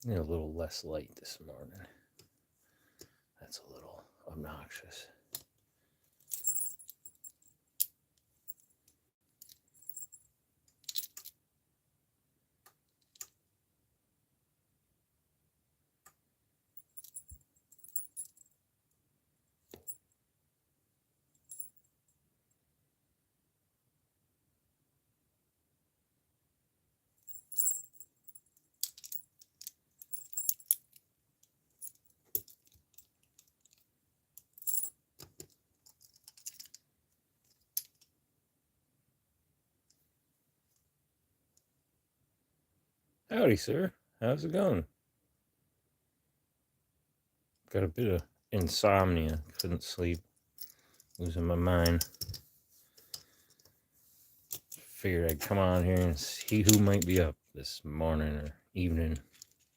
Need a little less light this morning. That's a little obnoxious. Howdy, sir. How's it going? Got a bit of insomnia. Couldn't sleep. Losing my mind. Figured I'd come on here and see who might be up this morning or evening,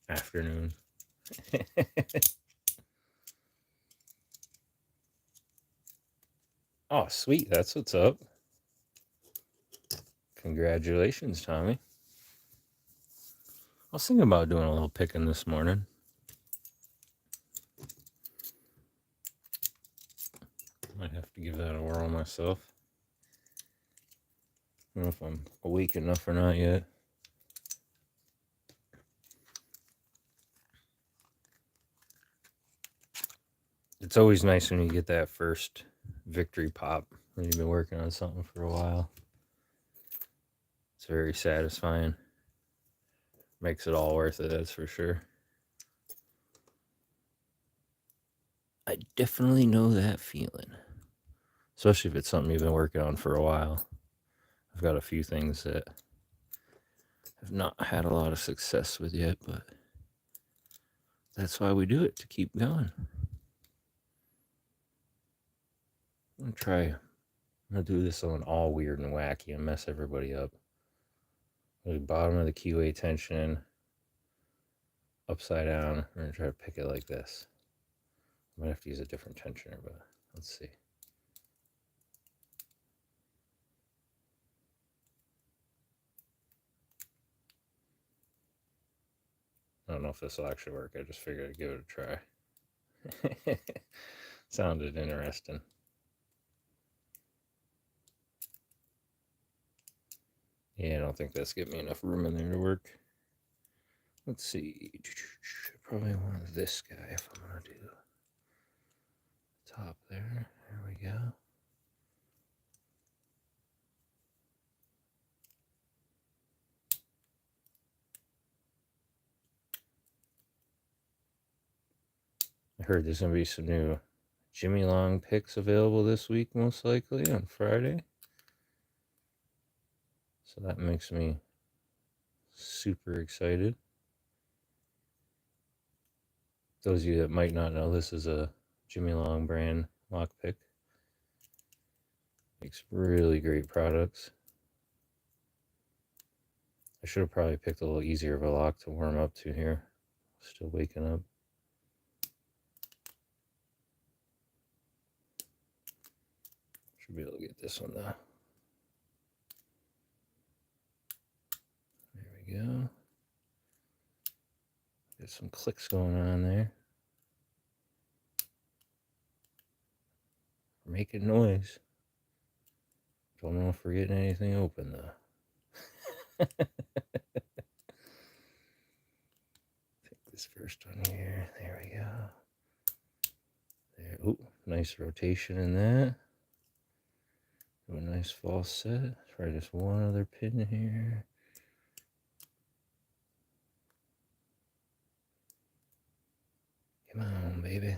afternoon. Oh, sweet. That's what's up. Congratulations, Tommy. I was thinking about doing a little picking this morning. Might have to give that a whirl myself. I don't know if I'm awake enough or not yet. It's always nice when you get that first victory pop when you've been working on something for a while. It's very satisfying. Makes it all worth it, that's for sure. I definitely know that feeling. Especially if it's something you've been working on for a while. I've got a few things that I've not had a lot of success with yet, but that's why we do it, to keep going. I'm gonna do this on all weird and wacky and mess everybody up. The bottom of the keyway tension, upside down. We're gonna try to pick it like this. I might have to use a different tensioner, but let's see. I don't know if this will actually work. I just figured I'd give it a try. Sounded interesting. Yeah, I don't think that's giving me enough room in there to work. Let's see. Probably want this guy if I'm going to do top there. There we go. I heard there's going to be some new Jimmy Long picks available this week, most likely on Friday. So that makes me super excited. Those of you that might not know, this is a Jimmy Long brand lock pick. Makes really great products. I should have probably picked a little easier of a lock to warm up to here. Still waking up. Should be able to get this one though. There we go. Get some clicks going on there. Making noise. Don't know if we're getting anything open though. Take this first one here. There we go. There. Ooh, nice rotation in that. Do a nice false set. Try just one other pin here. Come on, baby.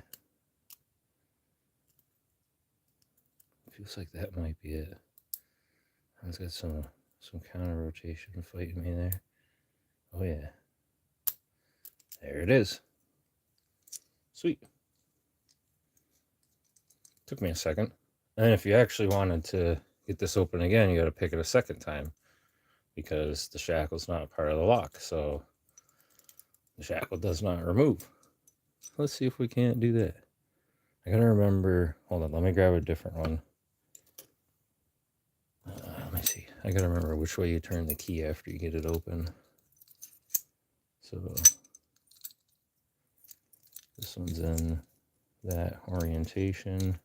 Feels like that might be it. I've got some counter rotation fighting me there. Oh yeah. There it is. Sweet. Took me a second. And if you actually wanted to get this open again, you got to pick it a second time because the shackle's not part of the lock. So the shackle does not remove. Let's see if we can't do that. I gotta remember. Hold on, let me grab a different one. Let me see. I gotta remember which way you turn the key after you get it open. So this one's in that orientation.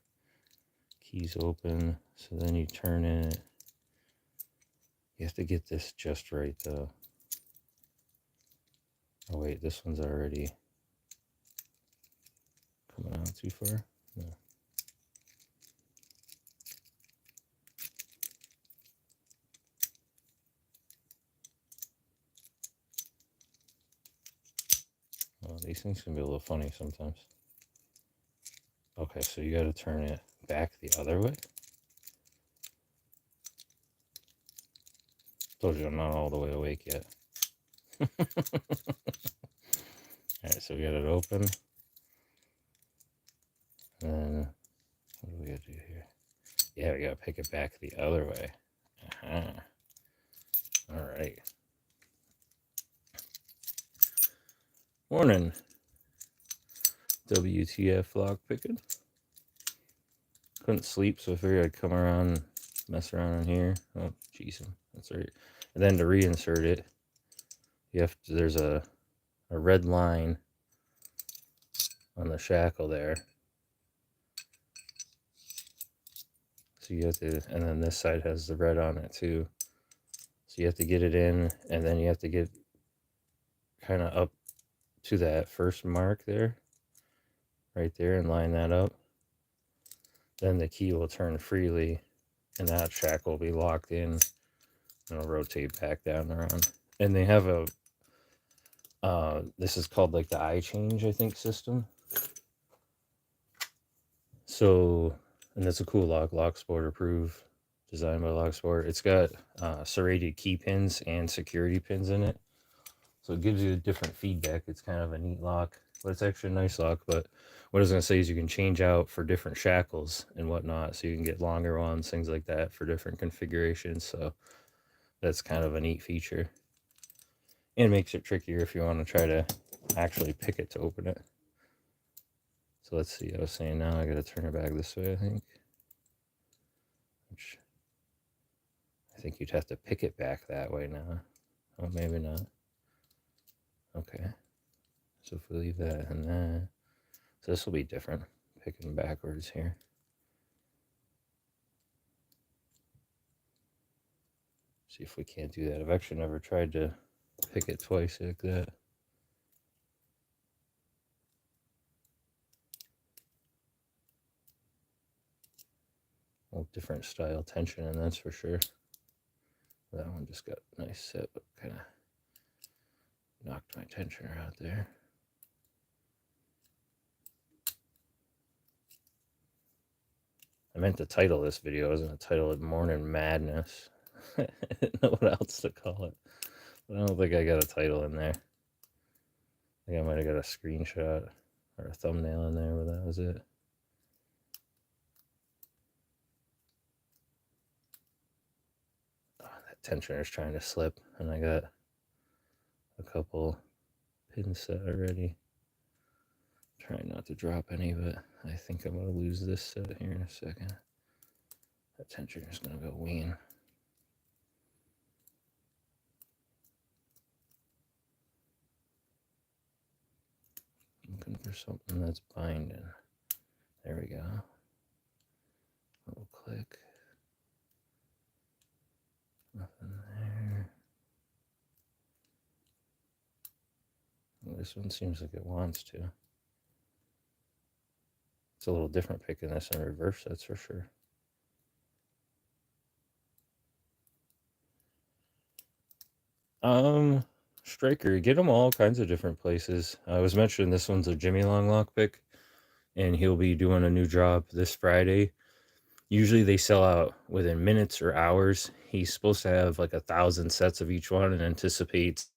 Key's open. So then you turn it. You have to get this just right though. Oh wait, this one's already coming out too far. No. Oh, these things can be a little funny sometimes. Okay, so you got to turn it back the other way. Told you I'm not all the way awake yet. Alright, so we got it open. And then, what do we got to do here? Yeah, we got to pick it back the other way. Alright. Morning. WTF lock picking. Couldn't sleep, so I figured I'd come around, mess around in here. Oh, jeez, that's right. And then to reinsert it, you have to, there's a red line on the shackle there. So you have to, and then this side has the red on it too. So you have to get it in, and then you have to get kind of up to that first mark there, right there, and line that up. Then the key will turn freely, and that shackle will be locked in, and it'll rotate back down around. And they have a, this is called like the eye change, I think, system. So, and that's a cool lock sport approved, designed by Locksport. It's got serrated key pins and security pins in it. So it gives you different feedback. It's kind of a neat lock, but it's actually a nice lock. But what I was going to say is you can change out for different shackles and whatnot. So you can get longer ones, things like that for different configurations. So that's kind of a neat feature. And it makes it trickier if you want to try to actually pick it to open it. So let's see. I was saying now I got to turn it back this way, I think. Which I think you'd have to pick it back that way now. Oh, maybe not. Okay. So if we leave that and that, so this will be different. Picking backwards here. See if we can't do that. I've actually never tried to pick it twice like that. Well, different style tension, and that's for sure. That one just got nice set, but kind of knocked my tensioner out there. I meant to title this video. I was going to title it Morning Madness. I didn't know what else to call it. But I don't think I got a title in there. I think I might have got a screenshot or a thumbnail in there, but that was it. Oh, that tensioner's trying to slip, and I got a couple pins set already. Trying not to drop any, but I think I'm going to lose this set here in a second. That tensioner's going to go ween. Looking for something that's binding. There we go. Little click. Nothing there. Well, this one seems like it wants to. It's a little different picking this in reverse, that's for sure. Striker, get them all kinds of different places. I was mentioning this one's a Jimmy Long lockpick, and he'll be doing a new drop this Friday. Usually they sell out within minutes or hours. He's supposed to have like 1,000 sets of each one and anticipates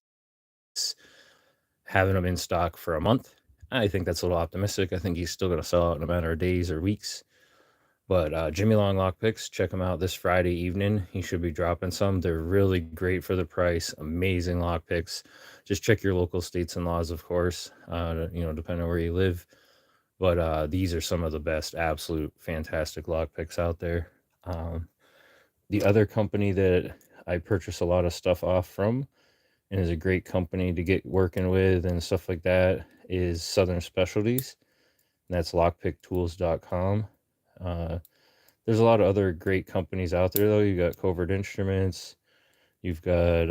having them in stock for a month. I think that's a little optimistic. I think he's still going to sell out in a matter of days or weeks. But Jimmy Long Lockpicks, check them out this Friday evening. He should be dropping some. They're really great for the price. Amazing lockpicks. Just check your local states and laws, of course, depending on where you live. But these are some of the best, absolute fantastic lock picks out there. The other company that I purchase a lot of stuff off from, and is a great company to get working with and stuff like that, is Southern Specialties. And that's lockpicktools.com. Uh, there's a lot of other great companies out there, though. You got Covert Instruments, you've got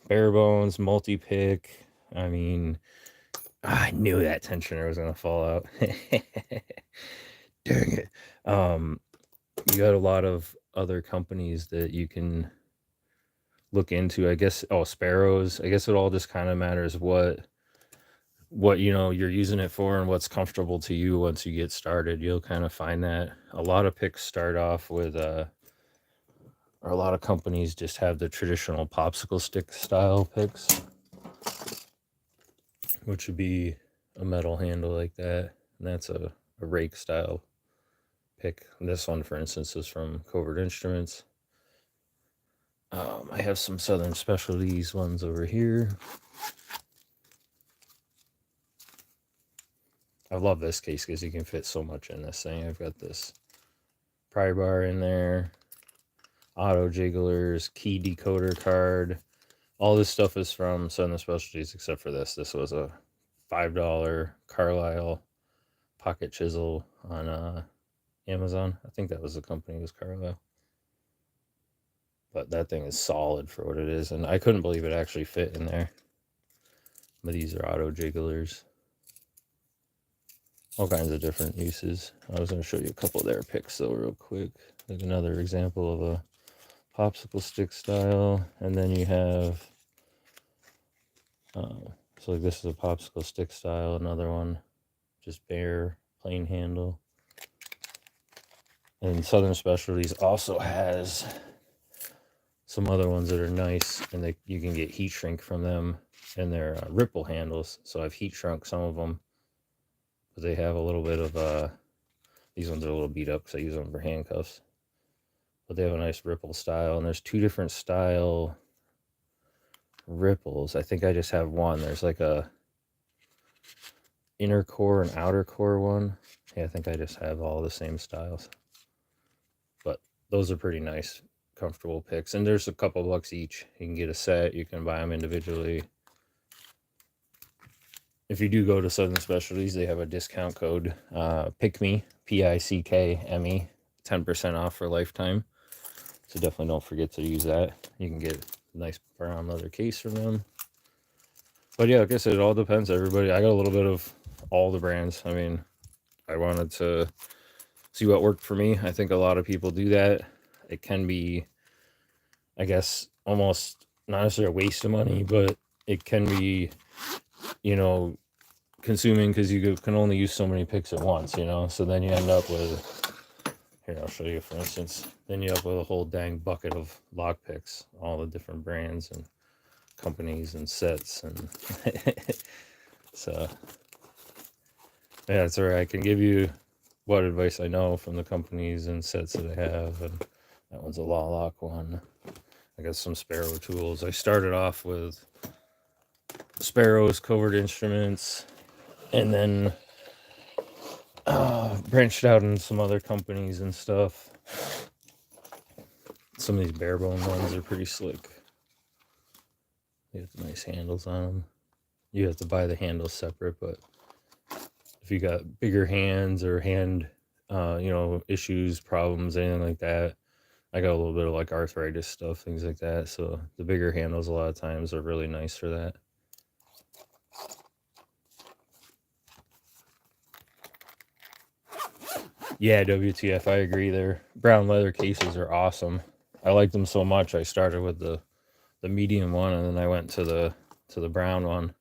Bare Bones, Multi Pick. I mean, I knew that tensioner was gonna fall out. Dang it. You got a lot of other companies that you can look into. I guess Sparrows. I guess it all just kind of matters what you're using it for and what's comfortable to you. Once you get started, you'll kind of find that a lot of picks start off with or a lot of companies just have the traditional popsicle stick style picks, which would be a metal handle like that, and that's a rake style pick. This one, for instance, is from Covert Instruments. I have some Southern Specialties ones over here. I love this case because you can fit so much in this thing. I've got this pry bar in there, auto jigglers, key decoder card. All this stuff is from Southern Specialties except for this. This was a $5 Carlisle pocket chisel on Amazon. I think that was the company, was Carlisle. But that thing is solid for what it is, and I couldn't believe it actually fit in there. But these are auto jigglers. All kinds of different uses. I was going to show you a couple of their picks though real quick. Like another example of a popsicle stick style, and then you have so like this is a popsicle stick style, another one just bare plain handle. And Southern Specialties also has some other ones that are nice, and you can get heat shrink from them, and they're ripple handles. So I've heat shrunk some of them, but they have a little bit of these ones are a little beat up because I use them for handcuffs, but they have a nice ripple style. And there's two different style ripples. I think I just have one. There's like a inner core and outer core one. Yeah, I think I just have all the same styles, but those are pretty nice, comfortable picks. And there's a couple bucks each. You can get a set, you can buy them individually. If you do go to Southern Specialties, they have a discount code, PICKME, PICKME, 10% off for lifetime. So definitely don't forget to use that. You can get a nice brown leather case from them. But yeah, like I said, it all depends. Everybody, I got a little bit of all the brands. I mean, I wanted to see what worked for me. I think a lot of people do that. It can be, I guess, almost not necessarily a waste of money, but it can be, consuming because you can only use so many picks at once, so then you end up with, here, I'll show you, for instance, then you end up with a whole dang bucket of lock picks, all the different brands and companies and sets, and so yeah, that's where I can give you what advice I know from the companies and sets that I have. And that one's a Law Lock one. I got some Sparrow tools. I started off with Sparrows, Covert Instruments, and then branched out in some other companies and stuff. Some of these bare bone ones are pretty slick. They have nice handles on them. You have to buy the handles separate, but if you got bigger hands or hand, issues, problems, anything like that, I got a little bit of like arthritis stuff, things like that. So the bigger handles a lot of times are really nice for that. Yeah, WTF, I agree there. Brown leather cases are awesome. I like them so much. I started with the medium one, and then I went to the brown one.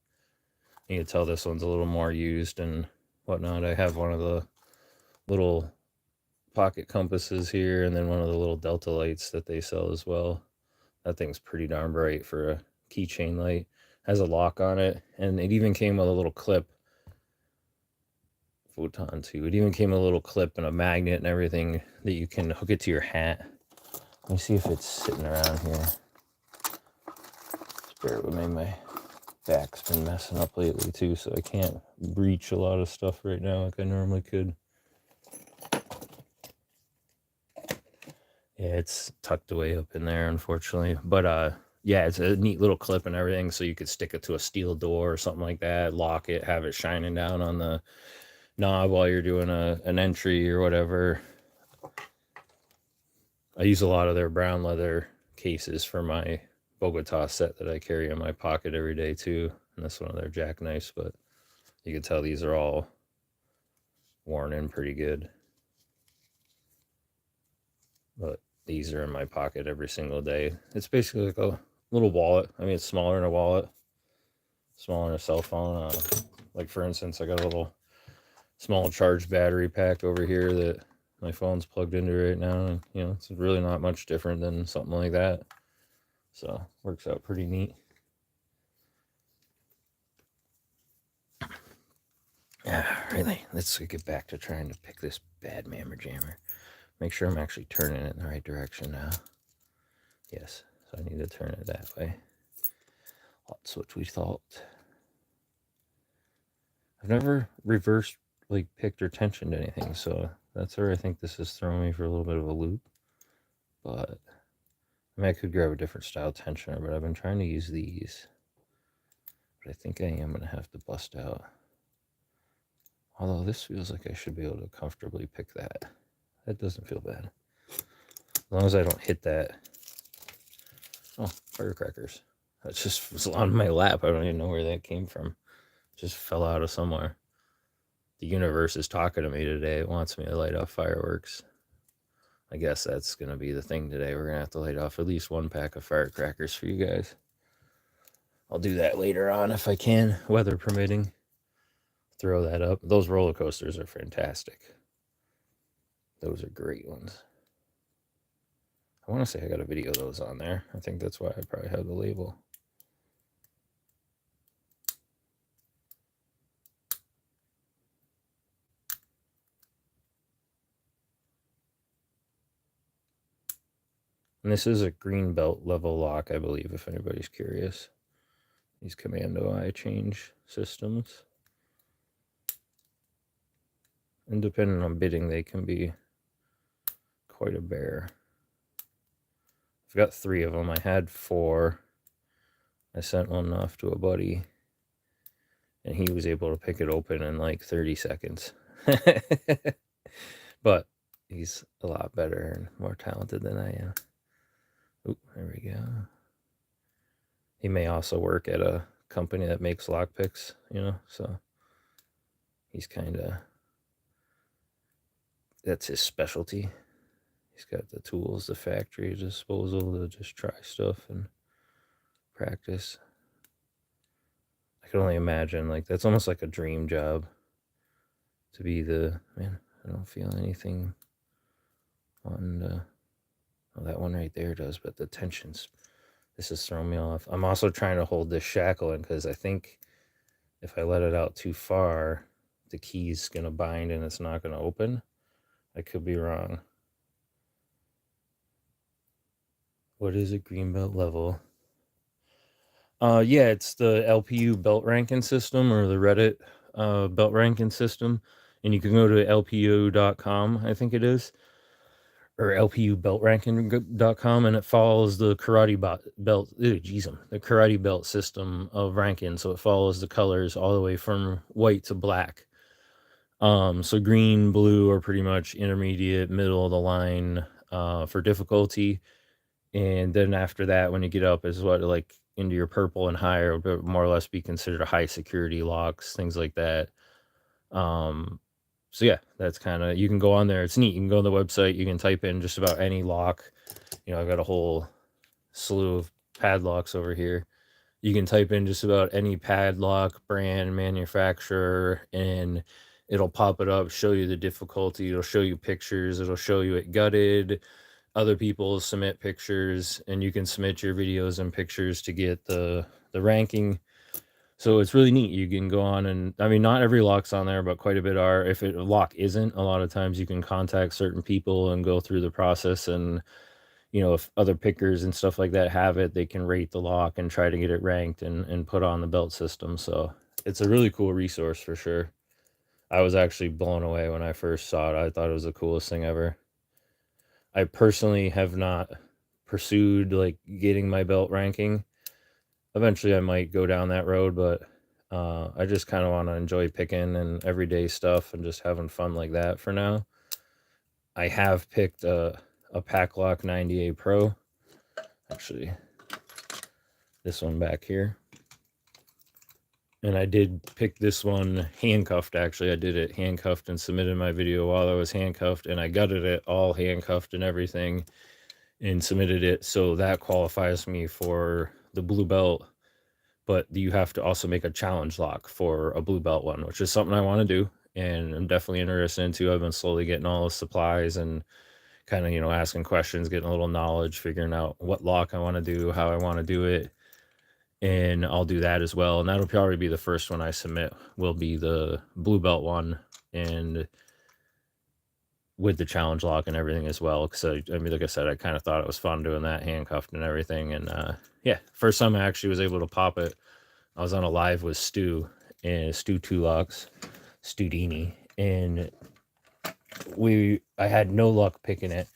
You can tell this one's a little more used and whatnot. I have one of the little pocket compasses here, and then one of the little Delta lights that they sell as well. That thing's pretty darn bright for a keychain light. Has a lock on it, and it even came with a little clip. Photon too. It even came with a little clip and a magnet and everything that you can hook it to your hat. Let me see if it's sitting around here. Just bear with me. back's been messing up lately too, so I can't reach a lot of stuff right now like I normally could. Yeah, it's tucked away up in there, unfortunately. But yeah, it's a neat little clip and everything, so you could stick it to a steel door or something like that, lock it, have it shining down on the knob while you're doing an entry or whatever. I use a lot of their brown leather cases for my Bogota set that I carry in my pocket every day too, and that's one of their jackknifes, but you can tell these are all worn in pretty good. But these are in my pocket every single day. It's basically like a little wallet. I mean, it's smaller than a wallet, smaller than a cell phone. Like for instance, I got a little small charged battery pack over here that my phone's plugged into right now, and it's really not much different than something like that. So works out pretty neat. Yeah, really. Let's get back to trying to pick this bad mammer jammer. Make sure I'm actually turning it in the right direction now. Yes, so I need to turn it that way. That's what we thought. I've never reversed, like, picked or tensioned anything, so that's where I think this is throwing me for a little bit of a loop. But I mean, I could grab a different style tensioner, but I've been trying to use these. But I think I am going to have to bust out. Although this feels like I should be able to comfortably pick that. That doesn't feel bad. As long as I don't hit that. Oh, firecrackers. That just was on my lap. I don't even know where that came from. It just fell out of somewhere. The universe is talking to me today. It wants me to light off fireworks. I guess that's going to be the thing today. We're going to have to light off at least one pack of firecrackers for you guys. I'll do that later on if I can, weather permitting. Throw that up. Those roller coasters are fantastic. Those are great ones. I want to say I got a video of those on there. I think that's why I probably have the label. And this is a green belt level lock, I believe, if anybody's curious. These commando eye change systems. And depending on bidding, they can be quite a bear. I've got 3 of them. I had 4. I sent one off to a buddy, and he was able to pick it open in like 30 seconds. But he's a lot better and more talented than I am. Oop, there we go. He may also work at a company that makes lockpicks, so he's kind of, that's his specialty. He's got the tools, the factory disposal to just try stuff and practice. I can only imagine, like, that's almost like a dream job to be the, man, I don't feel anything on well, that one right there does, but the tensions, this is throwing me off. I'm also trying to hold this shackle in because I think if I let it out too far, the key's going to bind and it's not going to open. I could be wrong. What is a green belt level? Yeah, it's the LPU belt ranking system, or the Reddit belt ranking system. And you can go to lpu.com, I think it is, or lpubeltranking.com, and it follows the karate belt. The karate belt system of ranking. So it follows the colors all the way from white to black. So green, blue are pretty much intermediate, middle of the line for difficulty. And then after that, when you get up, is what, like, into your purple and higher, would more or less be considered high security locks, things like that. So yeah, that's kind of, you can go on there. It's neat. You can go on the website. You can type in just about any lock. I've got a whole slew of padlocks over here. You can type in just about any padlock brand, manufacturer, and it'll pop it up, show you the difficulty. It'll show you pictures. It'll show you it gutted. Other people submit pictures, and you can submit your videos and pictures to get the ranking. So it's really neat. You can go on, and I mean, not every lock's on there, but quite a bit are. If a lock isn't, a lot of times you can contact certain people and go through the process and if other pickers and stuff like that have it, they can rate the lock and try to get it ranked and put on the belt system. So it's a really cool resource for sure. I was actually blown away when I first saw it. I thought it was the coolest thing ever. I personally have not pursued like getting my belt ranking. Eventually I might go down that road, but I just kind of want to enjoy picking and everyday stuff and just having fun like that for now. I have picked a Packlock 98 Pro. Actually, this one back here. And I did pick this one handcuffed, actually. I did it handcuffed and submitted my video while I was handcuffed, and I gutted it all handcuffed and everything and submitted it. So that qualifies me for the blue belt, but you have to also make a challenge lock for a blue belt one, which is something I want to do. And I'm definitely interested into. I've been slowly getting all the supplies and kind of, asking questions, getting a little knowledge, figuring out what lock I want to do, how I want to do it. And I'll do that as well. And that'll probably be the first one I submit, will be the blue belt one, and with the challenge lock and everything as well. Because I mean, like I said, I kind of thought it was fun doing that handcuffed and everything. And yeah, first time I actually was able to pop it, I was on a live with Stu and Stu Two Locks, Studini, and I had no luck picking it.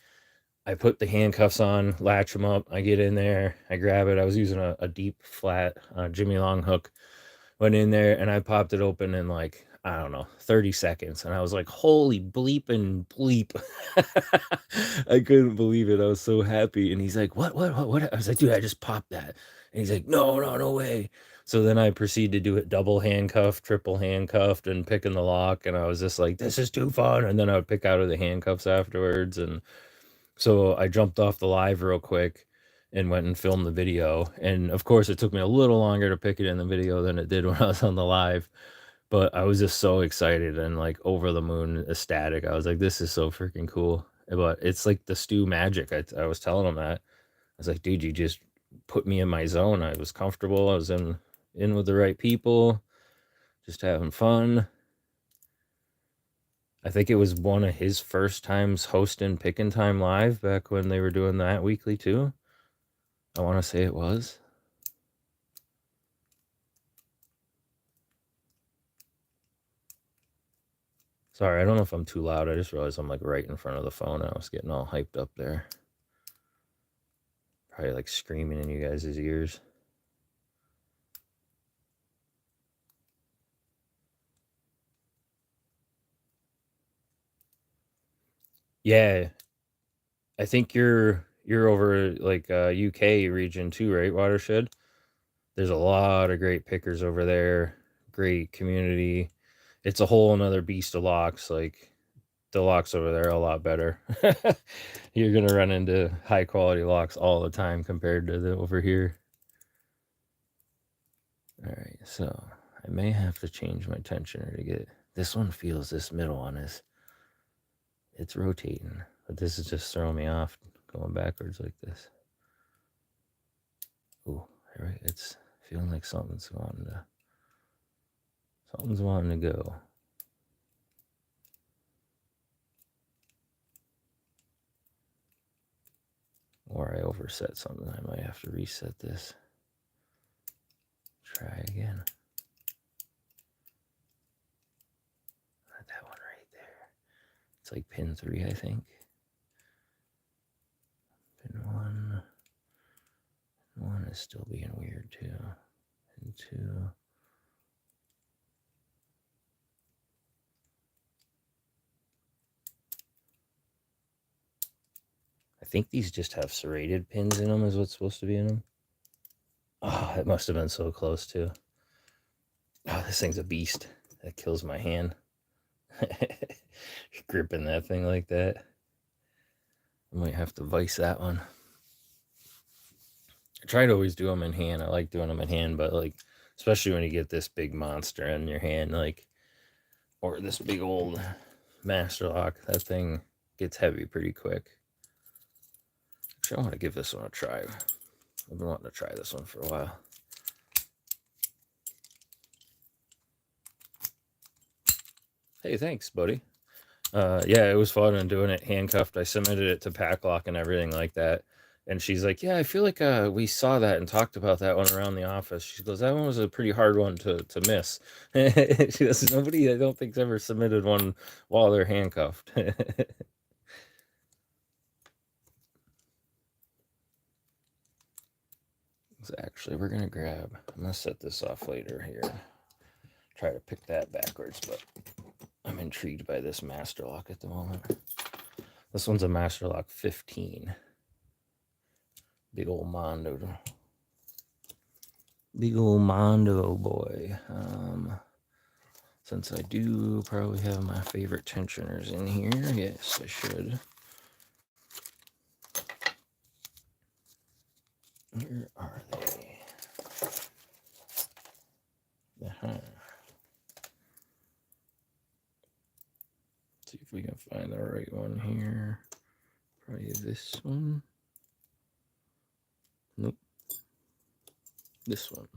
I put the handcuffs on, latch them up. I get in there, I grab it. I was using a deep flat Jimmy Long hook. Went in there and I popped it open in like, I don't know, 30 seconds. And I was like, holy bleep and bleep. I couldn't believe it. I was so happy. And he's like, what? I was like, dude, I just popped that. And he's like, no way. So then I proceeded to do it double handcuffed, triple handcuffed, and picking the lock. And I was just like, this is too fun. And then I would pick out of the handcuffs afterwards. And so I jumped off the live real quick and went and filmed the video. And of course, it took me a little longer to pick it in the video than it did when I was on the live. But I was just so excited and like over the moon ecstatic. I was like, this is so freaking cool. But it's like the Stu magic. I was telling him that. I was like, dude, you just put me in my zone. I was comfortable. I was in with the right people, just having fun. I think it was one of his first times hosting Pickin' Time Live back when they were doing that weekly too. I want to say it was. Sorry, I don't know if I'm too loud. I just realized I'm like right in front of the phone. I was getting all hyped up there. Probably like screaming in you guys' ears. Yeah, I think you're over like UK region too, right? Watershed. There's a lot of great pickers over there. Great community. It's a whole another beast of locks. Like the locks over there are a lot better. You're gonna run into high quality locks all the time compared to the over here. All right, so I may have to change my tensioner to get this one. Feels this middle one is it's rotating, but this is just throwing me off going backwards like this. Ooh, all right, it's feeling like something's wanting to go. Or I overset something. I might have to reset this. Try again. That one right there. It's like pin 3, I think. Pin 1. 1 is still being weird too. Pin 2. I think these just have serrated pins in them is what's supposed to be in them. Oh, it must have been so close too. Oh, this thing's a beast. That kills my hand. Gripping that thing like that. I might have to vise that one. I try to always do them in hand. I like doing them in hand, but like, especially when you get this big monster in your hand, like, or this big old master lock, that thing gets heavy pretty quick. Actually, I want to give this one a try. I've been wanting to try this one for a while. Hey, thanks, buddy. Yeah, it was fun and doing it handcuffed. I submitted it to Packlock and everything like that. And she's like, yeah, I feel like we saw that and talked about that one around the office. She goes, that one was a pretty hard one to miss. She goes, nobody, I don't think, ever submitted one while they're handcuffed. So actually, we're going to grab, I'm going to set this off later here. Try to pick that backwards, but I'm intrigued by this master lock at the moment. This one's a master lock 15. Big old Mondo. Big old Mondo boy. Since I do probably have my favorite tensioners in here. Yes, I should. Where are they? See if we can find the right one here. Probably this one. Nope. This one.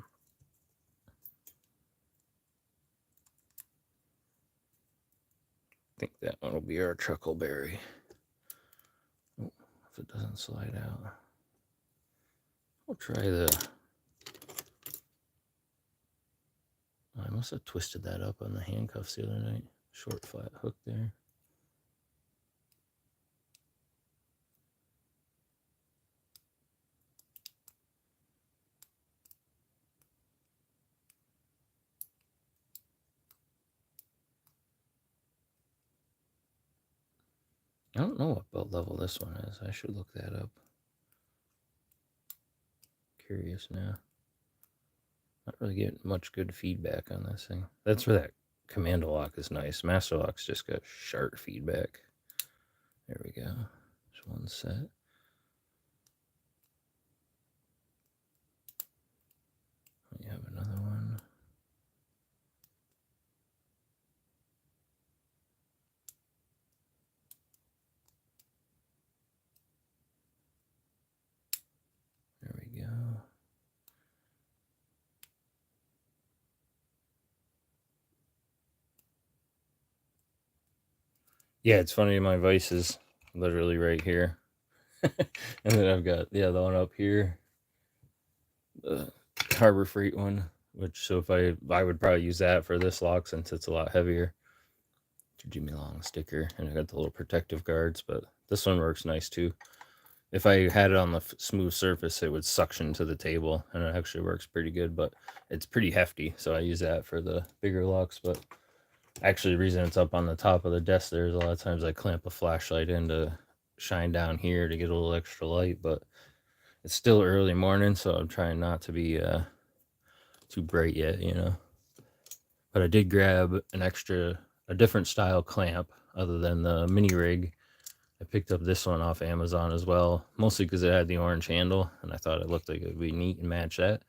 I think that one will be our Chuckleberry. Oh, if it doesn't slide out. We'll try the... I must have twisted that up on the handcuffs the other night. Short flat hook there. I don't know what belt level this one is. I should look that up. Curious now. Not really getting much good feedback on this thing. That's where that commando lock is nice. Master lock's just got sharp feedback. There we go. There's one set. We have another one. There we go. Yeah, it's funny, my Vice is literally right here. And then I've got the other one up here. The Harbor Freight one, which, so if I would probably use that for this lock since it's a lot heavier. Jimmy Long sticker, and I got the little protective guards, but this one works nice too. If I had it on the smooth surface, it would suction to the table, and it actually works pretty good, but it's pretty hefty, so I use that for the bigger locks. But actually, the reason it's up on the top of the desk there is a lot of times I clamp a flashlight in to shine down here to get a little extra light, but it's still early morning, so I'm trying not to be too bright yet, you know. But I did grab a different style clamp other than the mini rig. I picked up this one off Amazon as well, mostly because it had the orange handle, and I thought it looked like it would be neat and match that.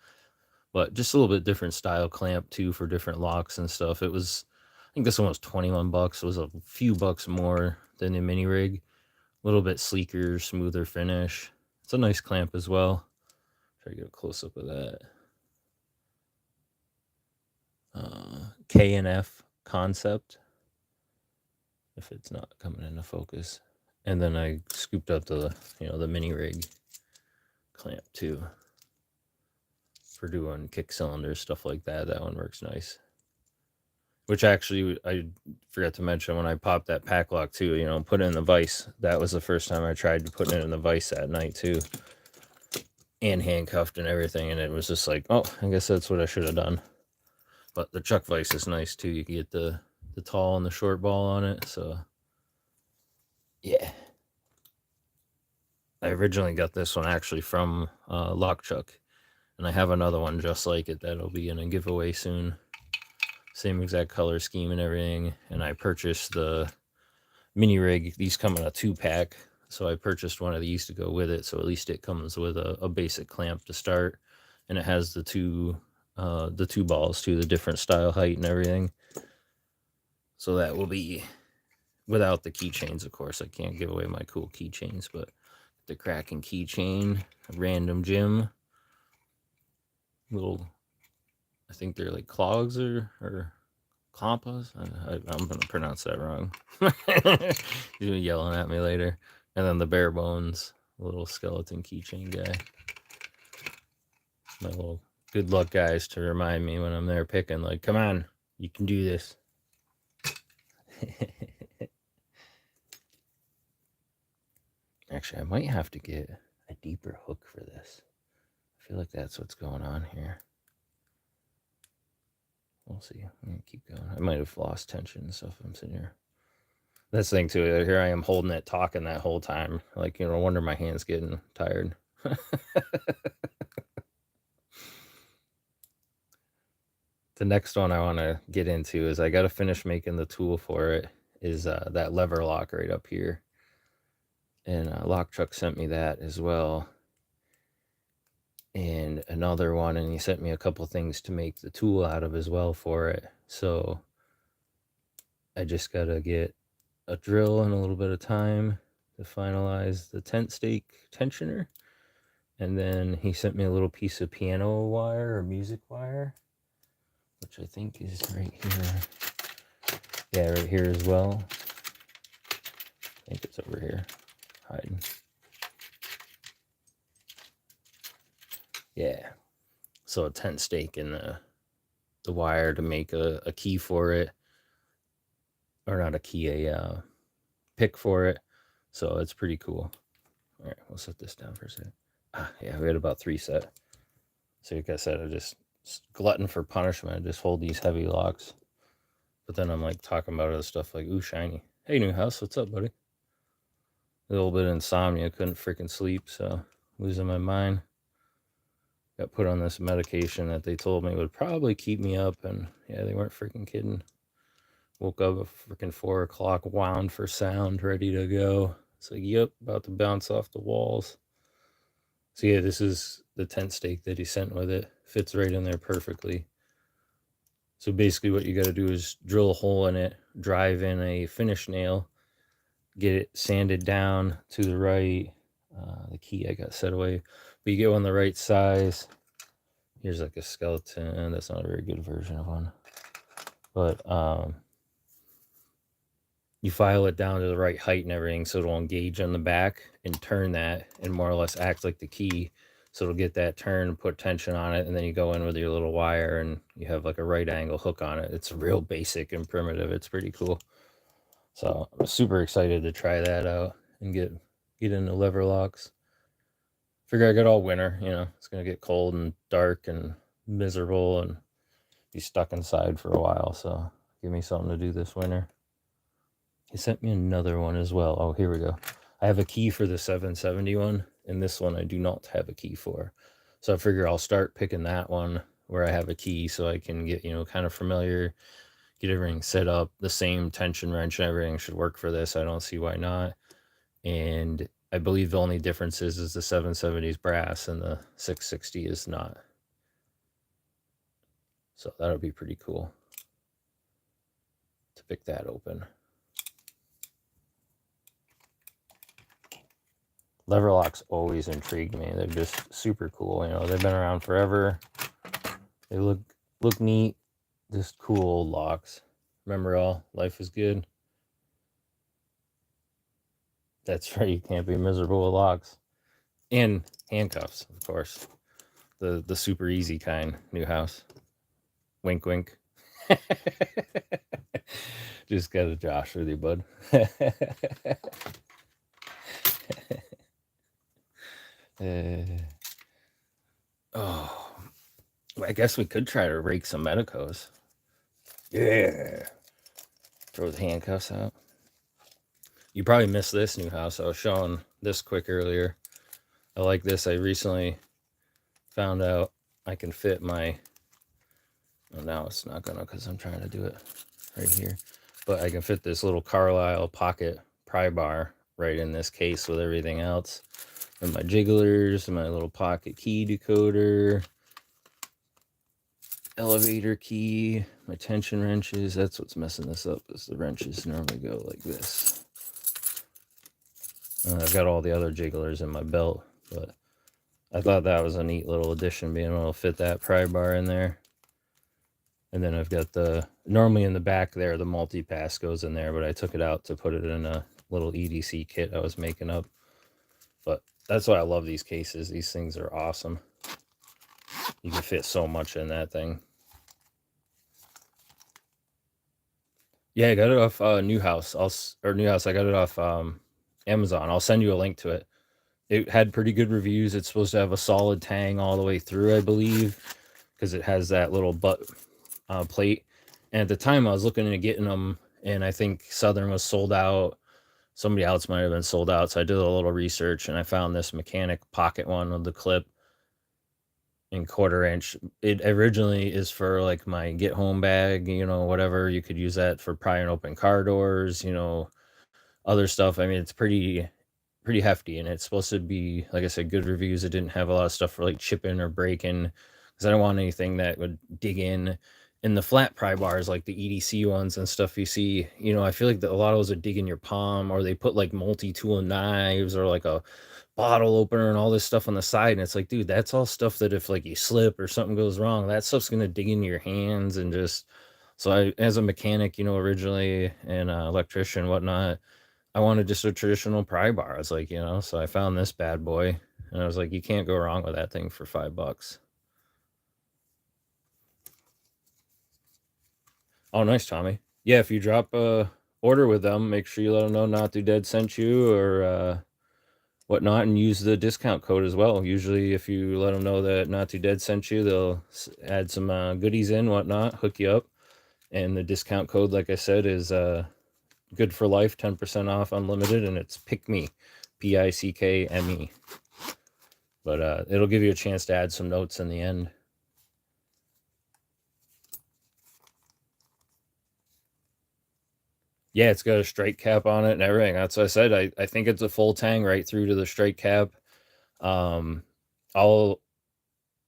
But just a little bit different style clamp too for different locks and stuff. It was, I think this one was 21 bucks. It was a few bucks more than the mini rig. A little bit sleeker, smoother finish. It's a nice clamp as well. Try to get a close up of that. K&F concept, if it's not coming into focus. And then I scooped up the mini rig clamp too for doing kick cylinders, stuff like that. That one works nice. Which actually, I forgot to mention, when I popped that pack lock too, put it in the vise. That was the first time I tried putting it in the vise that night too, and handcuffed and everything. And it was just like, oh, I guess that's what I should have done. But the chuck vise is nice too. You can get the tall and the short ball on it. So yeah. I originally got this one actually from Lock Chuck, and I have another one just like it that'll be in a giveaway soon. Same exact color scheme and everything. And I purchased the mini rig. These come in a 2-pack, so I purchased one of these to go with it. So at least it comes with a basic clamp to start, and it has the two balls too, the different style height and everything. So that will be without the keychains, of course. I can't give away my cool keychains, but the Kraken keychain, random gem, little, I think they're like clogs or clampas. I'm gonna pronounce that wrong. You're yelling at me later. And then the bare bones little skeleton keychain guy. My little good luck guys to remind me when I'm there picking, like, come on, you can do this. Actually, I might have to get a deeper hook for this. I feel like that's what's going on here. We'll see. I'm going to keep going. I might have lost tension and stuff. I'm sitting here. That's the thing, too. Here I am holding it, talking that whole time. Like, no wonder my hand's getting tired. The next one I want to get into is I got to finish making the tool for it, is that lever lock right up here. And Lock Truck sent me that as well. And another one, and he sent me a couple things to make the tool out of as well for it. So I just got to get a drill and a little bit of time to finalize the tent stake tensioner. And then he sent me a little piece of piano wire or music wire, which I think is right here. Yeah, right here as well. I think it's over here, hiding. Yeah. So a tent stake and the wire to make a key for it. Or not a key, a pick for it. So it's pretty cool. All right, we'll set this down for a second. Yeah, we had about 3 set. So like I said, I just glutton for punishment. I just hold these heavy locks. But then I'm like talking about other stuff like, ooh, shiny. Hey, new house, what's up, buddy? A little bit of insomnia, couldn't freaking sleep, so losing my mind. Got put on this medication that they told me would probably keep me up, and yeah, they weren't freaking kidding. Woke up at freaking 4 o'clock, wound for sound, ready to go. It's like, yep, about to bounce off the walls. So yeah, this is the tent stake that he sent with it. Fits right in there perfectly. So basically what you got to do is drill a hole in it, drive in a finish nail, get it sanded down to the right. The key I got set away. But you get one the right size. Here's like a skeleton. That's not a very good version of one. But you file it down to the right height and everything so it'll engage on the back and turn that and more or less act like the key. So it'll get that turn, put tension on it, and then you go in with your little wire and you have like a right angle hook on it. It's real basic and primitive. It's pretty cool. So I'm super excited to try that out and get into lever locks. Figure I got all winter, you know, it's going to get cold and dark and miserable and be stuck inside for a while. So give me something to do this winter. He sent me another one as well. Oh, here we go. I have a key for the 770 one, and this one I do not have a key for. So I figure I'll start picking that one where I have a key so I can get, you know, kind of familiar, get everything set up. The same tension wrench and everything should work for this. I don't see why not. And I believe the only difference is the 770 is brass and the 660 is not. So that'll be pretty cool to pick that open. Lever locks always intrigued me. They're just super cool. You know, they've been around forever. They look neat. Just cool old locks. Remember all, life is good. That's right, you can't be miserable with locks. And handcuffs, of course. The super easy kind, new house. Wink, wink. Just got a Josh with you, bud. Oh, I guess we could try to rake some medicos. Yeah. Throw the handcuffs out. You probably missed this new house. I was showing this quick earlier. I like this. I recently found out I can fit my... Oh, now it's not gonna because I'm trying to do it right here. But I can fit this little Carlisle pocket pry bar right in this case with everything else. And my jigglers, my little pocket key decoder, elevator key, my tension wrenches. That's what's messing this up, is the wrenches normally go like this. I've got all the other jigglers in my belt, but I thought that was a neat little addition, being able to fit that pry bar in there. And then I've got normally in the back there, the multi-pass goes in there, but I took it out to put it in a little EDC kit I was making up. But That's why I love these cases. These things are awesome. You can fit so much in that thing. Yeah, I got it off New House. New House. I got it off Amazon. I'll send you a link to it. It had pretty good reviews. It's supposed to have a solid tang all the way through, I believe, because it has that little butt plate. And at the time, I was looking into getting them, and I think Southern was sold out. Somebody else might have been sold out. So I did a little research, and I found this mechanic pocket one with the clip in 1/4 inch. It originally is for like my get home bag, whatever. You could use that for prying open car doors, other stuff. I mean, it's pretty hefty, and it's supposed to be, like I said, good reviews. It didn't have a lot of stuff for like chipping or breaking, because I don't want anything that would dig in the flat pry bars, like the EDC ones and stuff you see. I feel like a lot of those would dig in your palm, or they put like multi-tool knives or like a bottle opener and all this stuff on the side, and it's like, dude, that's all stuff that if like you slip or something goes wrong, that stuff's gonna dig into your hands. And just so I, as a mechanic, originally, and electrician, whatnot, I wanted just a traditional pry bar. I was like, so I found this bad boy, and I was like, you can't go wrong with that thing for $5. Oh, nice, Tommy. Yeah, if you drop a order with them, make sure you let them know Not Too Dead sent you, or whatnot, and use the discount code as well. Usually, if you let them know that Not Too Dead sent you, they'll add some goodies in, whatnot, hook you up. And the discount code, like I said, is good for life, 10% off, unlimited, and it's Pick Me, PICKME. But it'll give you a chance to add some notes in the end. Yeah, it's got a straight cap on it and everything. That's what I said. I think it's a full tang right through to the straight cap. Um, I'll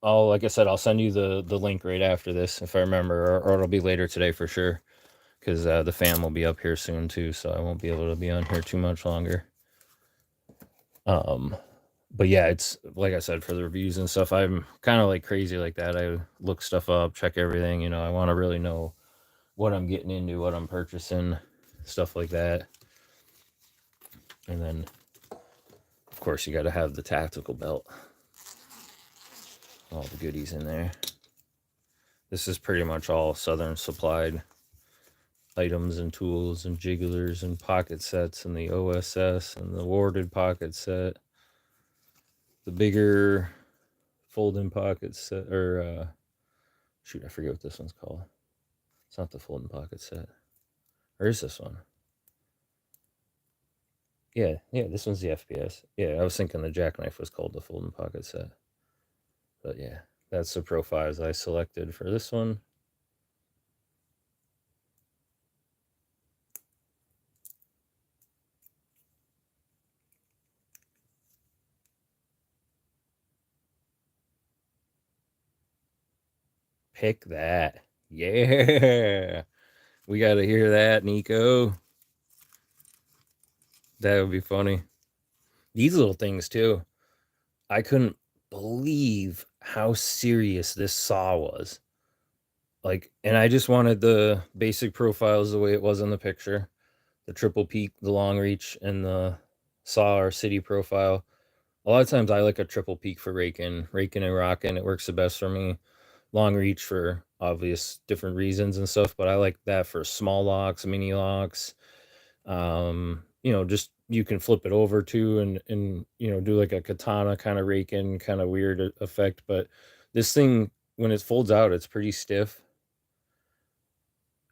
like I said, I'll send you the link right after this if I remember, or it'll be later today for sure, because the fam will be up here soon too, so I won't be able to be on here too much longer. But yeah, it's like I said, for the reviews and stuff, I'm kind of like crazy like that. I look stuff up, check everything. I want to really know what I'm getting into, what I'm purchasing, stuff like that. And then, of course, you got to have the tactical belt, all the goodies in there. This is pretty much all Southern supplied items and tools and jigglers and pocket sets, and the OSS and the warded pocket set, the bigger fold-in pocket set, or shoot, I forget what this one's called. It's not the fold-in pocket set. Or is this one? Yeah, this one's the FPS. Yeah, I was thinking the jackknife was called the fold-in pocket set. But yeah, that's the profiles I selected for this one. Pick that. Yeah. We got to hear that, Nico. That would be funny. These little things, too. I couldn't believe how serious this saw was. Like, and I just wanted the basic profiles the way it was in the picture, the triple peak, the long reach, and the saw or city profile. A lot of times I like a triple peak for raking and rocking. It works the best for me. Long reach for obvious different reasons and stuff, but I like that for small locks, mini locks. Just you can flip it over too, and do like a katana kind of raking, kind of weird effect. But this thing, when it folds out, it's pretty stiff.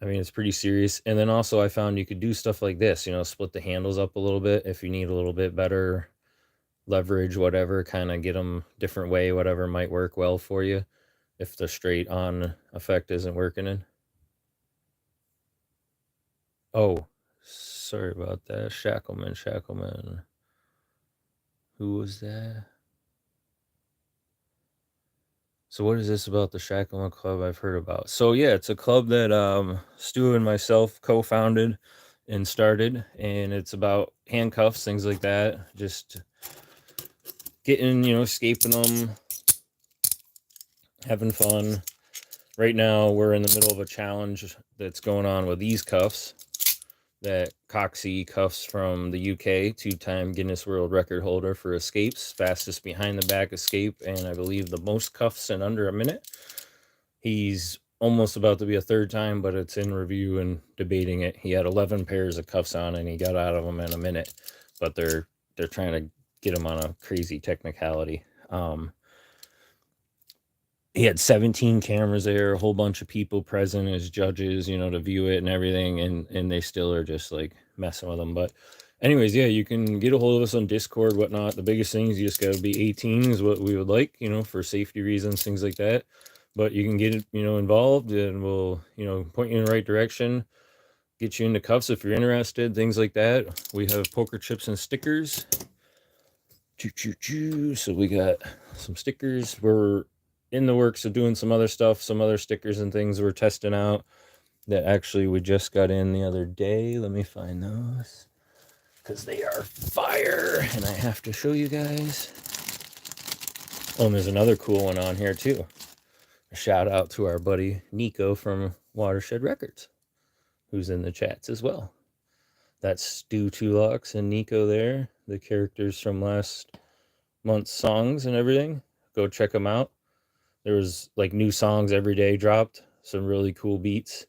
I mean, it's pretty serious. And then also I found you could do stuff like this, split the handles up a little bit if you need a little bit better leverage, whatever, kind of get them different way, whatever might work well for you if the straight on effect isn't working in. Oh, sorry about that. Shackleman. Who was that? So what is this about the Shackman Club I've heard about? So yeah, it's a club that Stu and myself co-founded and started, and it's about handcuffs, things like that. Just getting, escaping them, having fun. Right now, we're in the middle of a challenge that's going on with these cuffs. that Coxie cuffs from the UK, two-time Guinness World Record holder for escapes, fastest behind the back escape, and I believe the most cuffs in under a minute. He's almost about to be a third time, but it's in review and debating it. He had 11 pairs of cuffs on, and he got out of them in a minute, but they're trying to get him on a crazy technicality. He had 17 cameras there, a whole bunch of people present as judges, to view it and everything, and they still are just like messing with them. But anyways, yeah, you can get a hold of us on Discord, whatnot. The biggest thing is you just got to be 18 is what we would like, for safety reasons, things like that. But you can get involved, and we'll point you in the right direction, get you into cuffs if you're interested, things like that. We have poker chips and stickers. So we got some stickers. We're in the works of doing some other stuff, some other stickers and things we're testing out that actually we just got in the other day. Let me find those because they are fire and I have to show you guys. Oh, and there's another cool one on here too. A shout out to our buddy Nico from Watershed Records, who's in the chats as well. That's Stu Tulux and Nico there, the characters from last month's songs and everything. Go check them out. There was like new songs every day dropped, some really cool beats.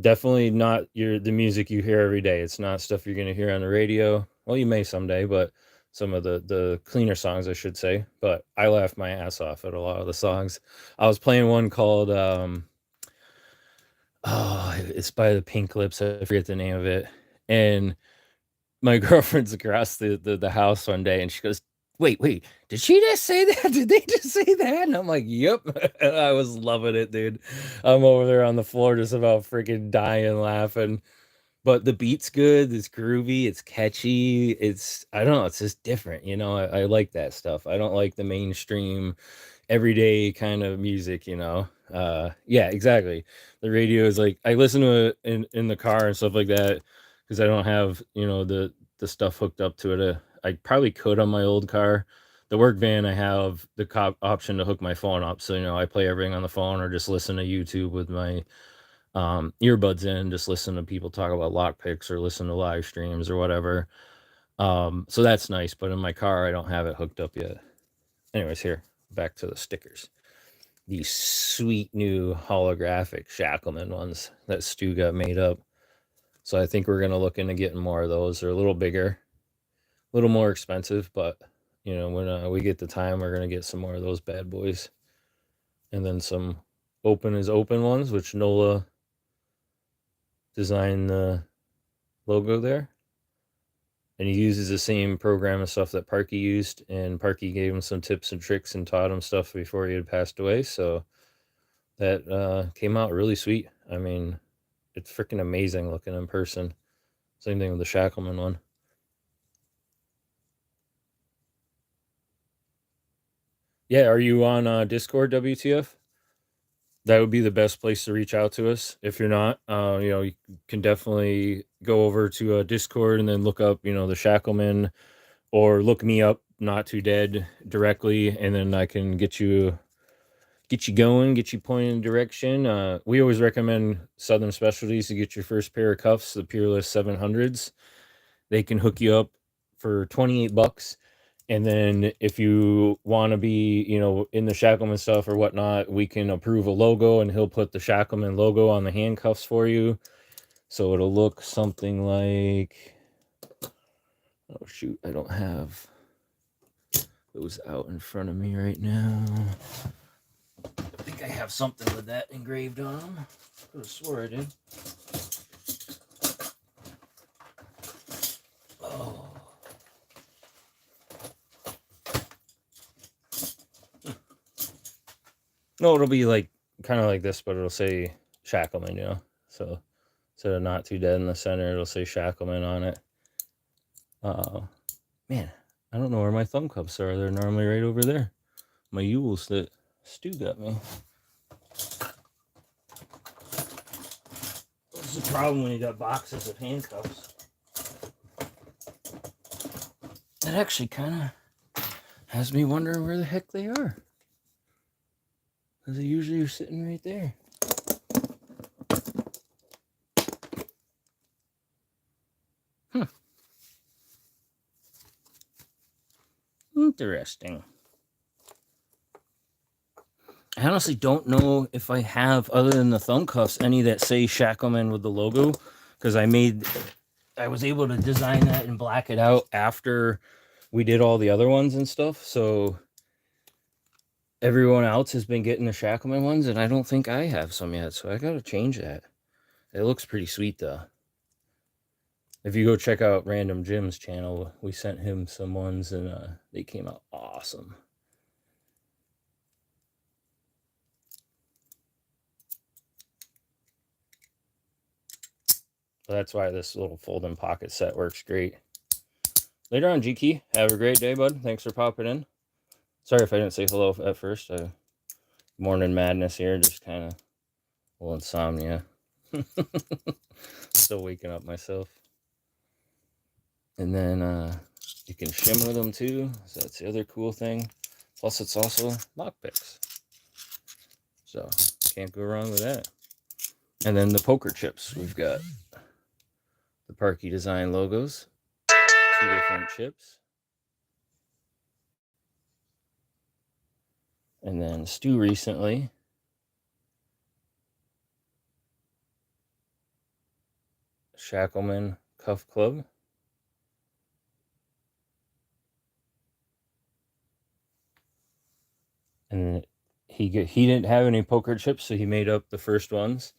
Definitely not the music you hear every day. It's not stuff you're going to hear on the radio. Well, you may someday, but some of the cleaner songs, I should say. But I laughed my ass off at a lot of the songs. I was playing one called it's by the Pink Lips. I forget the name of it. And my girlfriend's across the house one day, and she goes, wait, did she just say that? Did they just say that? And I'm like, yep. And I was loving it, dude. I'm over there on the floor just about freaking dying laughing. But the beat's good, it's groovy, it's catchy, I don't know, it's just different, I like that stuff. I don't like the mainstream everyday kind of music, yeah, exactly. The radio is like, I listen to it in the car and stuff like that because I don't have the stuff hooked up to it. I probably could on my old car. The work van, I have the option to hook my phone up, so I play everything on the phone or just listen to YouTube with my earbuds in, just listen to people talk about lock picks or listen to live streams or whatever. So that's nice, but in my car I don't have it hooked up yet. Anyways, here, back to the stickers. These sweet new holographic Shacklemen ones that Stu got made up. So I think we're going to look into getting more of those. They're a little bigger, a little more expensive, but when we get the time, we're going to get some more of those bad boys. And then some open ones, which Nola designed the logo there. And he uses the same program and stuff that Parky used, and Parky gave him some tips and tricks and taught him stuff before he had passed away. So that came out really sweet. I mean, it's freaking amazing looking in person. Same thing with the Shackleman one. Yeah, are you on Discord, WTF? That would be the best place to reach out to us. If you're not, you can definitely go over to Discord and then look up, the Shackleman, or look me up, Not Too Dead, directly, and then I can get you going, get you pointed in direction. We always recommend Southern Specialties to get your first pair of cuffs, the Peerless 700s. They can hook you up for $28. And then if you want to be, in the Shackleman stuff or whatnot, we can approve a logo and he'll put the Shackleman logo on the handcuffs for you. So it'll look something like, oh shoot, I don't have those out in front of me right now. I think I have something with that engraved on them. I could have swore I did. Oh. No, it'll be like kind of like this, but it'll say Shackleman, So instead of Not Too Dead in the center, it'll say Shackleman on it. Man, I don't know where my thumb cups are. They're normally right over there. My Yules that Stu got me. This is the problem when you got boxes of handcuffs. That actually kind of has me wondering where the heck they are. Because they usually are sitting right there. Interesting. I honestly don't know if I have, other than the thumb cuffs, any that say Shacklemen with the logo, because I was able to design that and black it out after we did all the other ones and stuff. So everyone else has been getting the Shacklemen ones, and I don't think I have some yet. So I got to change that. It looks pretty sweet, though. If you go check out Random Jim's channel, we sent him some ones, and they came out awesome. So that's why this little fold-in pocket set works great. Later on, G-Key. Have a great day, bud. Thanks for popping in. Sorry if I didn't say hello at first. Morning madness here, just kind of a little insomnia. Still waking up myself. And then you can shim with them too. So that's the other cool thing. Plus, it's also lockpicks. So can't go wrong with that. And then the poker chips. We've got the Parky Design logos. 2 different chips. And then Stu recently Shackleman Cuff Club. And he didn't have any poker chips, so he made up the first ones.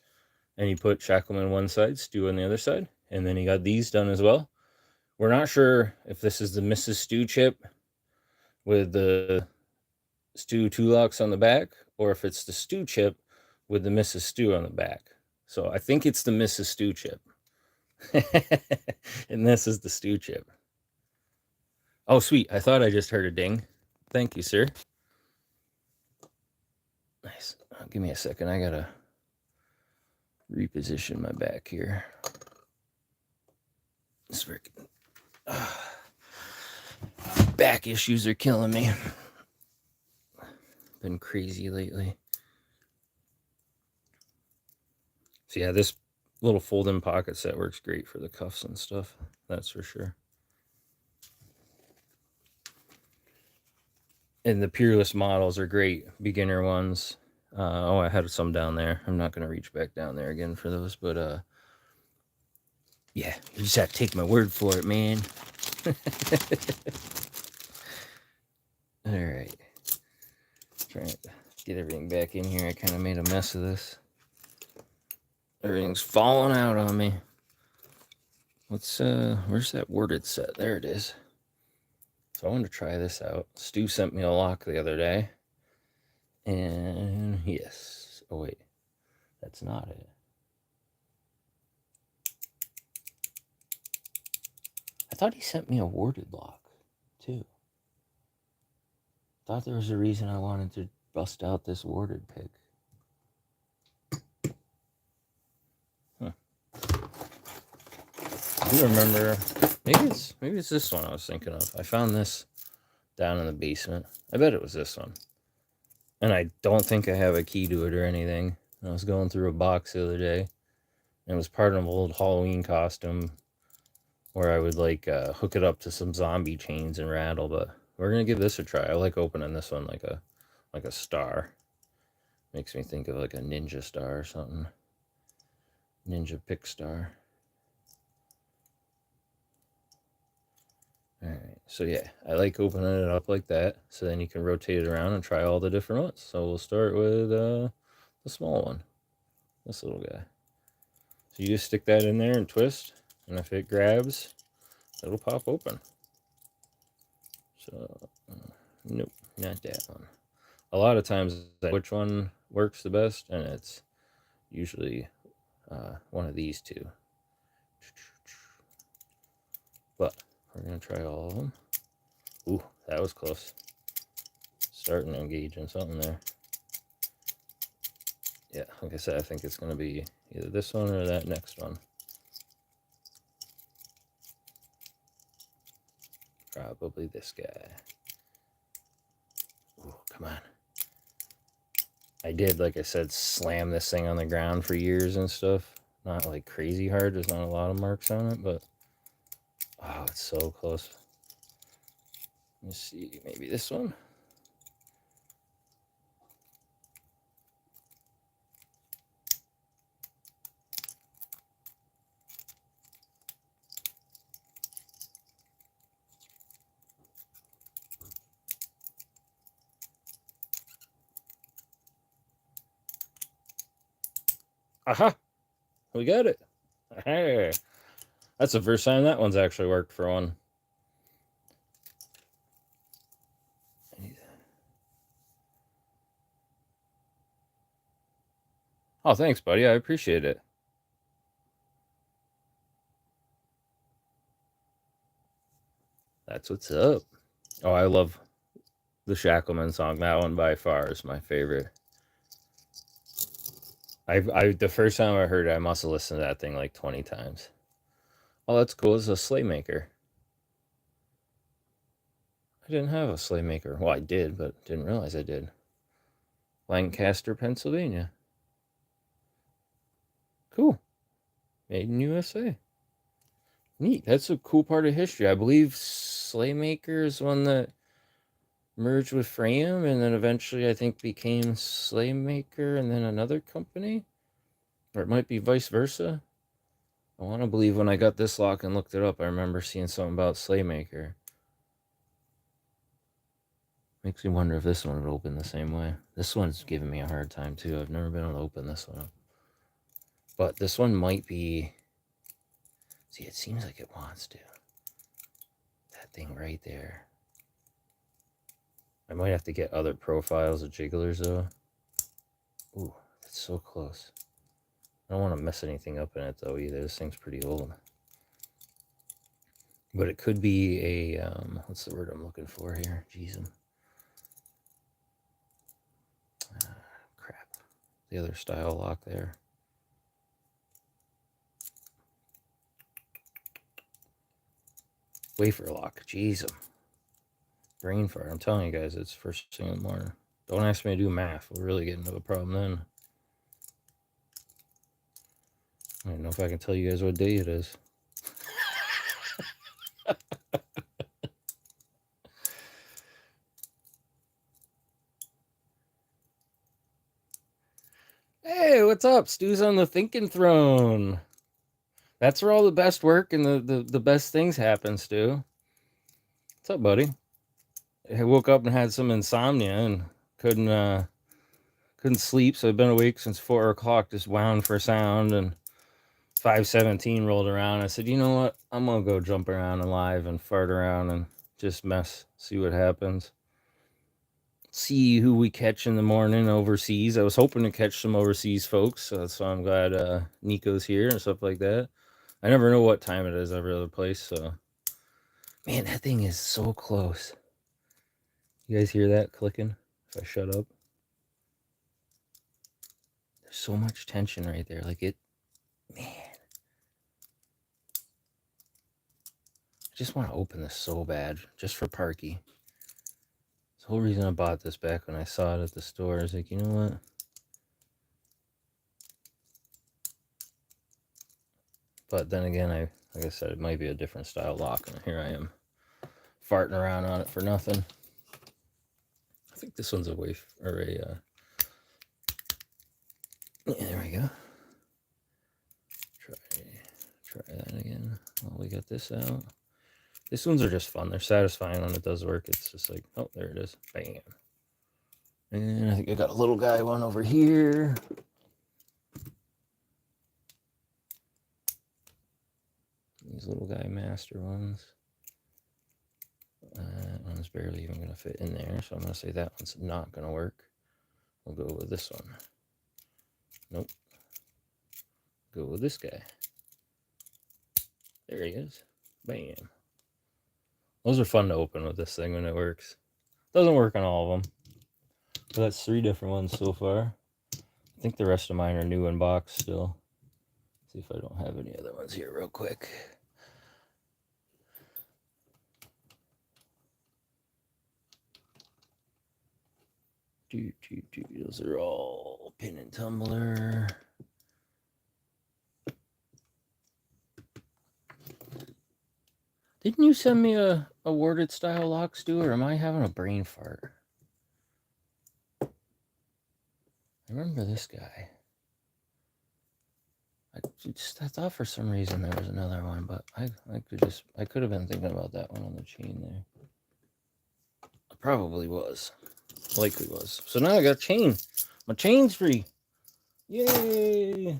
And he put Shackleman one side, Stu on the other side. And then he got these done as well. We're not sure if this is the Mrs. Stu chip with the Stu 2 locks on the back, or if it's the Stu chip with the Mrs. Stu on the back. So I think it's the Mrs. Stu chip. And this is the Stu chip. Oh, sweet. I thought I just heard a ding. Thank you, sir. Nice. Give me a second. I got to reposition my back here. This freaking back issues are killing me. Been crazy lately. So yeah, this little fold-in pocket set works great for the cuffs and stuff. That's for sure. And the Peerless models are great, beginner ones. Oh, I had some down there. I'm not going to reach back down there again for those, but yeah, you just have to take my word for it, man. All right. Trying to get everything back in here. I kind of made a mess of this. Everything's falling out on me. Where's that worded set? There it is. So I wanted to try this out. Stu sent me a lock the other day. And yes. Oh, wait. That's not it. I thought he sent me a worded lock, too. Thought there was a reason I wanted to bust out this worded pick. I do remember, maybe it's this one I was thinking of. I found this down in the basement. I bet it was this one. And I don't think I have a key to it or anything. I was going through a box the other day, and it was part of an old Halloween costume where I would like hook it up to some zombie chains and rattle. But we're gonna give this a try. I like opening this one like a star. Makes me think of like a ninja star or something. Ninja pick star. Alright, so yeah, I like opening it up like that, so then you can rotate it around and try all the different ones. So we'll start with the small one, this little guy. So you just stick that in there and twist, and if it grabs, it'll pop open. So, nope, not that one. A lot of times, which one works the best, and it's usually one of these two. But we're going to try all of them. Ooh, that was close. Starting to engage in something there. Yeah, like I said, I think it's going to be either this one or that next one. Probably this guy. Ooh, come on. I did, like I said, slam this thing on the ground for years and stuff. Not like crazy hard. There's not a lot of marks on it, but oh, it's so close. Let's see, maybe this one. Aha! We got it. Hey, that's the first time that one's actually worked for one. Oh, thanks, buddy. I appreciate it. That's what's up. Oh, I love the Shacklemen song. That one by far is my favorite. I the first time I heard it, I must have listened to that thing like 20 times. Oh, that's cool. It's a sleigh maker. I didn't have a sleigh maker. Well, I did, but didn't realize I did. Lancaster, Pennsylvania. Cool. Made in USA. Neat. That's a cool part of history. I believe Slaymaker is one that merged with Frame and then eventually I think became Slaymaker and then another company. Or it might be vice versa. I want to believe when I got this lock and looked it up, I remember seeing something about Slaymaker. Makes me wonder if this one would open the same way. This one's giving me a hard time too. I've never been able to open this one up. But this one might be... See, it seems like it wants to. That thing right there. I might have to get other profiles of jigglers though. Ooh, it's so close. I don't want to mess anything up in it though either. This thing's pretty old. But it could be a, what's the word I'm looking for here? Jeez. Crap. The other style lock there. Wafer lock. Jeez. Brain fart. I'm telling you guys, it's first thing in the morning. Don't ask me to do math. We'll really get into a problem then. I don't know if I can tell you guys what day it is. Hey, what's up? Stu's on the thinking throne. That's where all the best work and the best things happen, Stu. What's up, buddy? I woke up and had some insomnia and couldn't sleep, so I've been awake since 4 o'clock, just wound for sound, and 5:17 rolled around. I said, you know what? I'm gonna go jump around and live and fart around and just mess, see what happens. See who we catch in the morning overseas. I was hoping to catch some overseas folks, so I'm glad Nico's here and stuff like that. I never know what time it is every other place, so. Man, that thing is so close. You guys hear that clicking? If I shut up? There's so much tension right there. Like it, man. I just want to open this so bad, just for Parky. The whole reason I bought this back when I saw it at the store is like, you know what? But then again, like I said, it might be a different style lock, and here I am farting around on it for nothing. I think this one's a wave or a. Yeah, there we go. Try that again. Well, we got this out. These ones are just fun. They're satisfying when it does work. It's just like, oh, there it is. Bam. And I think I got a little guy one over here. These little guy master ones. That one's barely even going to fit in there, so I'm going to say that one's not going to work. We'll go with this one. Nope. Go with this guy. There he is. Bam. Those are fun to open with this thing when it works. Doesn't work on all of them. But that's 3 different ones so far. I think the rest of mine are new in box still. See if I don't have any other ones here real quick. Those are all pin and tumbler. Didn't you send me a awarded style locks do, or am I having a brain fart? I remember this guy. I thought for some reason there was another one, but I could have been thinking about that one on the chain there. I probably was. Likely was. So now I got a chain. My chain's free. Yay!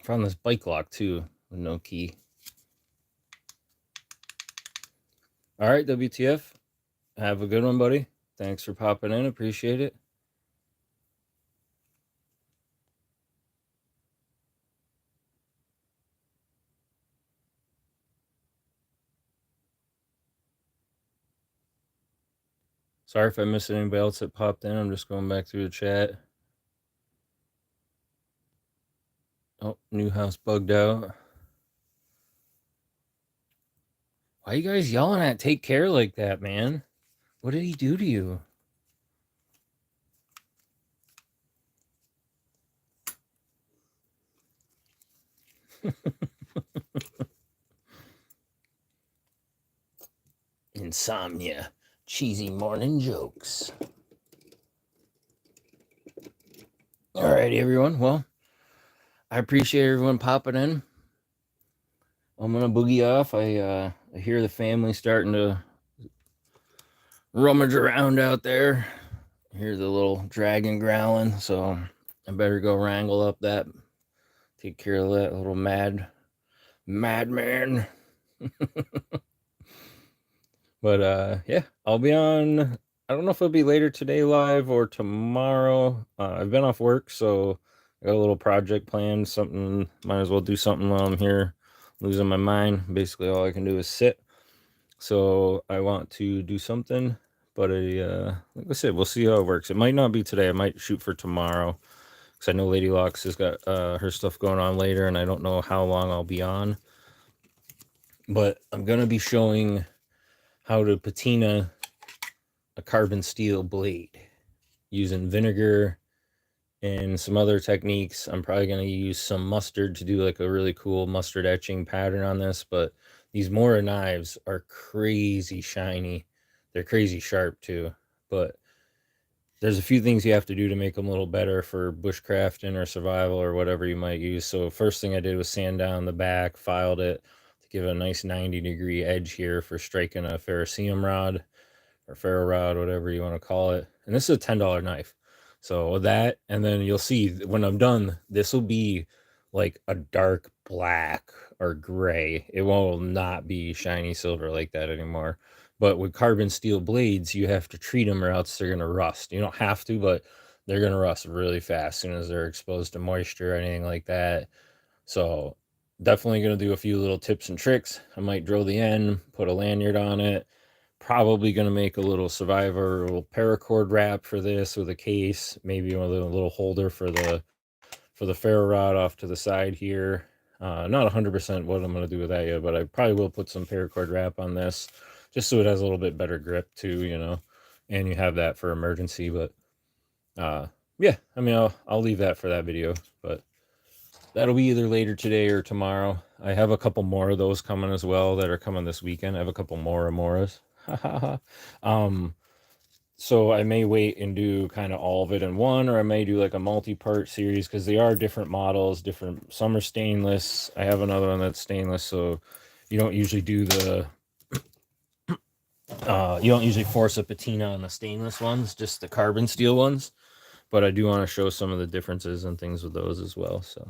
Found this bike lock too with no key. All right, WTF. Have a good one, buddy. Thanks for popping in. Appreciate it. Sorry if I missed anybody else that popped in. I'm just going back through the chat. Oh, new house bugged out. Why are you guys yelling at Take Care like that, man? What did he do to you? Insomnia. Cheesy morning jokes. Alrighty, everyone. Well, I appreciate everyone popping in. I'm gonna boogie off. I hear the family starting to rummage around out there. I hear the little dragon growling, so I better go wrangle up that. Take care of that little madman. But yeah, I'll be on. I don't know if it'll be later today live or tomorrow. I've been off work, so I got a little project planned. Something, might as well do something while I'm here, losing my mind. Basically, all I can do is sit. So I want to do something, but like I said, we'll see how it works. It might not be today. I might shoot for tomorrow, because I know Lady Locks has got her stuff going on later, and I don't know how long I'll be on. But I'm gonna be showing how to patina a carbon steel blade using vinegar and some other techniques. I'm probably going to use some mustard to do like a really cool mustard etching pattern on this, but these Mora knives are crazy shiny. They're crazy sharp too, but there's a few things you have to do to make them a little better for bushcrafting or survival or whatever you might use. So first thing I did was sand down the back, filed it to give it a nice 90-degree edge here for striking a ferrocerium rod or ferro rod, whatever you want to call it. And this is a $10 knife. So that, and then you'll see when I'm done, this will be like a dark black or gray. It will not be shiny silver like that anymore. But with carbon steel blades, you have to treat them or else they're going to rust. You don't have to, but they're going to rust really fast as soon as they're exposed to moisture or anything like that. So definitely going to do a few little tips and tricks. I might drill the end, put a lanyard on it. Probably going to make a little survivor, a little paracord wrap for this with a case, maybe a little holder for the ferro rod off to the side here. Not 100% what I'm going to do with that yet, but I probably will put some paracord wrap on this just so it has a little bit better grip too, you know, and you have that for emergency. But yeah, I mean, I'll leave that for that video, but that'll be either later today or tomorrow. I have a couple more of those coming as well that are coming this weekend. I have a couple more Amoras. So I may wait and do kind of all of it in one, or I may do like a multi-part series because they are different models, different. Some are stainless. I have another one that's stainless, so you don't usually do the you don't usually force a patina on the stainless ones, just the carbon steel ones. But I do want to show some of the differences and things with those as well. So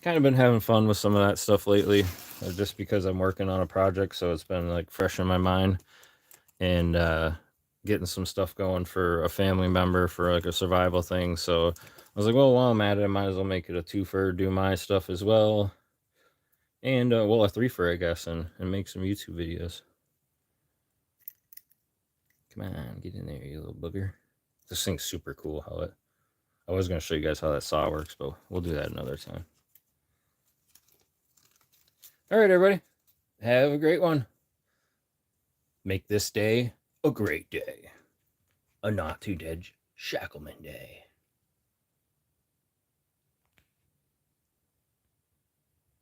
kind of been having fun with some of that stuff lately, just because I'm working on a project, so it's been like fresh in my mind. And getting some stuff going for a family member for like a survival thing. So I was like, well, while I'm at it, I might as well make it a twofer, do my stuff as well. And well, a threefer, I guess, and make some YouTube videos. Come on, get in there, you little booger. This thing's super cool. I was going to show you guys how that saw works, but we'll do that another time. All right, everybody. Have a great one. Make this day a great day. A not too dead Shackleman day.